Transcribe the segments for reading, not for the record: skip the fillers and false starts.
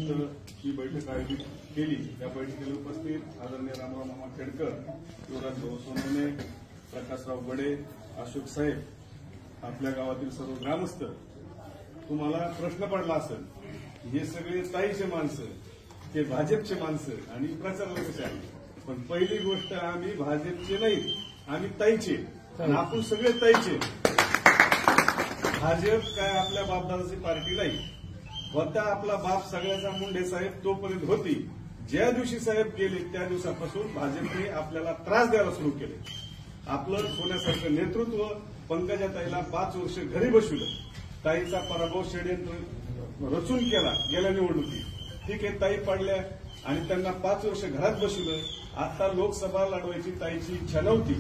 ही बैठक आयोजित केली। या बैठकीला उपस्थित आदरणीय रामराव मामा खेडकर, युवराज भाऊ सोनवणे, प्रकाशराव बडे, अशोक साहेब, आपल्या गावातील सर्व ग्रामस्थ, तुम्हाला प्रश्न पडला असेल, हे सगळे ताईचे माणसं, ते भाजपचे माणसं आणि प्रचाराला कसे आले? पण पहिली गोष्ट, आम्ही भाजपचे नाही, आम्ही ताईचे, आपण सगळे ताईचे। भाजप काय आपल्या बापदादाची पार्टी नाही होता। आपला बाप सगळ्याचा मुंडे साहेब तोपर्यंत होती। ज्या दिवशी साहेब गेले त्या दिवसापासून भाजपने आपल्याला त्रास द्यायला सुरू केले। आपलं सोन्यासारखं नेतृत्व, पंकजाताईला 5 वर्ष घरी बसवलं, ताईचा पराभव षडयंत्र रचून केला गेल्या निवडणुकीत। ठीक आहे, ताई पडल्या आणि त्यांना 5 वर्ष घरात बसवलं। आता लोकसभा लढवायची ताईची इच्छा नव्हती,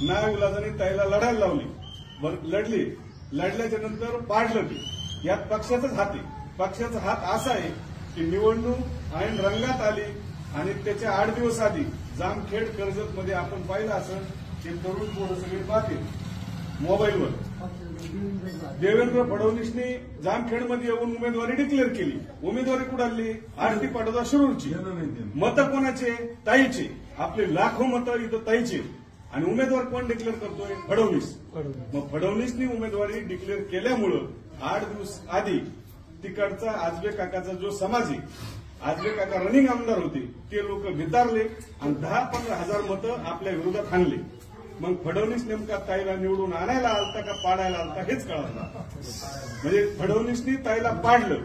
नाईलाजाने ताईला लढायला लावली, लढली, लढल्याच्या नंतर पाडलं ती। यात पक्षाचाच हात आहे। पक्षाचा हात असा आहे की निवडणूक ऐन रंगात आली आणि त्याच्या 8 दिवस आधी जामखेड कर्जत मध्ये आपण पाहिलं असं की तरुण पोरं सगळे पाहतील मोबाईलवर, देवेंद्र फडणवीसनी जामखेडमध्ये येऊन उमेदवारी डिक्लेअर केली। उमेदवारी कुणाली? आरती पाटोदा शिरूरची। मतं कोणाचे? ताईचे। आपले लाखो मतं इथं ताईचे। आणि उमेदवार कोण डिक्लेअर करतोय? फडणवीस। मग फडणवीसनी उमेदवारी डिक्लेअर केल्यामुळं 8 दिवस आधी तिकडचा आजबे काकाचा जो समाज आहे, आजबे काका रनिंग आमदार होते, ते लोक भितारले आणि 10-15 हजार मतं आपल्या विरोधात आणले। मग फडणवीस नेमका ताईला निवडून आणायला आलता का पाडायला आलता हेच कळत नाही। म्हणजे फडणवीसनी ताईला पाडलं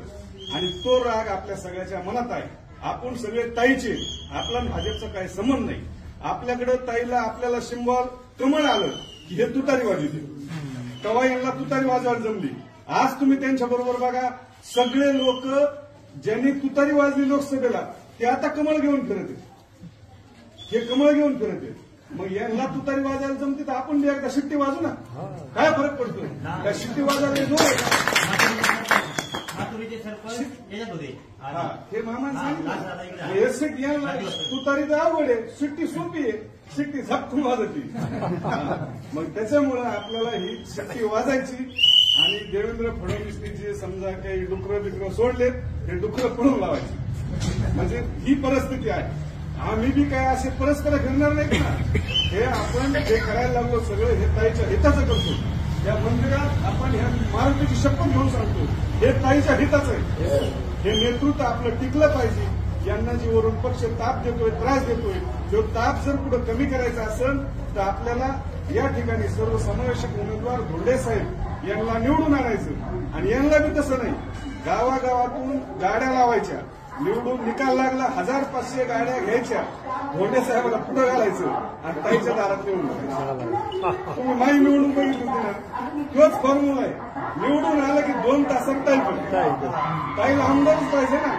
आणि तो राग आपल्या सगळ्याच्या मनात आहे। आपण सगळे ताईचे, आपला भाजपचा काही संबंध नाही। आपल्याकडे ताईला आपल्याला सिंबॉल कमळ आलं की हे तुतारी वाजवते, तेव्हा यांना तुतारी वाजवायला जमली। आज तुम्ही त्यांच्या बरोबर बघा, सगळे लोक ज्यांनी तुतारी वाजली लोकसभेला ते आता कमळ घेऊन फिरत आहेत। हे कमळ घेऊन फिरत आहेत। मग यांना तुतारी वाजायला जमते तर आपण बी एकदा शिट्टी वाजू ना, काय फरक पडतो? त्या शिट्टी वाजायला जोर हे मामाने सांगितलं, तुतारी तर अवघड आहे, शिट्टी सोपी आहे, शिट्टी झपकून वाजती। मग त्याच्यामुळे आपल्याला ही शिट्टी वाजायची आणि देवेंद्र फडणवीसने जे समजा काही डुकरं बिकरं सोडलेत ते डुकरं पळून लावायची। म्हणजे ही परिस्थिती आहे। आम्ही बी काय असे परस्पर फिरणार नाही ना। हे आपण जे करायला लागलो सगळं हे ताईच्या हिताचं करतो। या मंदिरात आपण ह्या महाराष्ट्राची शपथ घेऊन सांगतो, हे ताईच्या हिताचं आहे। हे नेतृत्व आपलं टिकलं पाहिजे। यांना जी वरून पक्ष ताप देतोय, त्रास देतोय, जो ताप जर पुढे कमी करायचा असेल तर आपल्याला या ठिकाणी सर्वसमावेशक उमेदवार धोंडे साहेब यांना निवडून आणायचं। आणि यांना बी तसं नाही, गावागावातून गाड्या लावायच्या, निवडून निकाल लागला 1000-500 गाड्या घ्यायच्या, धोंडे साहेबाला पुढे घालायचं आणि ताईच्या दारात निवडून आणायचं। तुम्ही माई निवडून बघितली होती ना, तोच फॉर्म्युला आहे। निवडून आलं की 2 तासात ताई पण, ताईला आमदारच पाहिजे ना।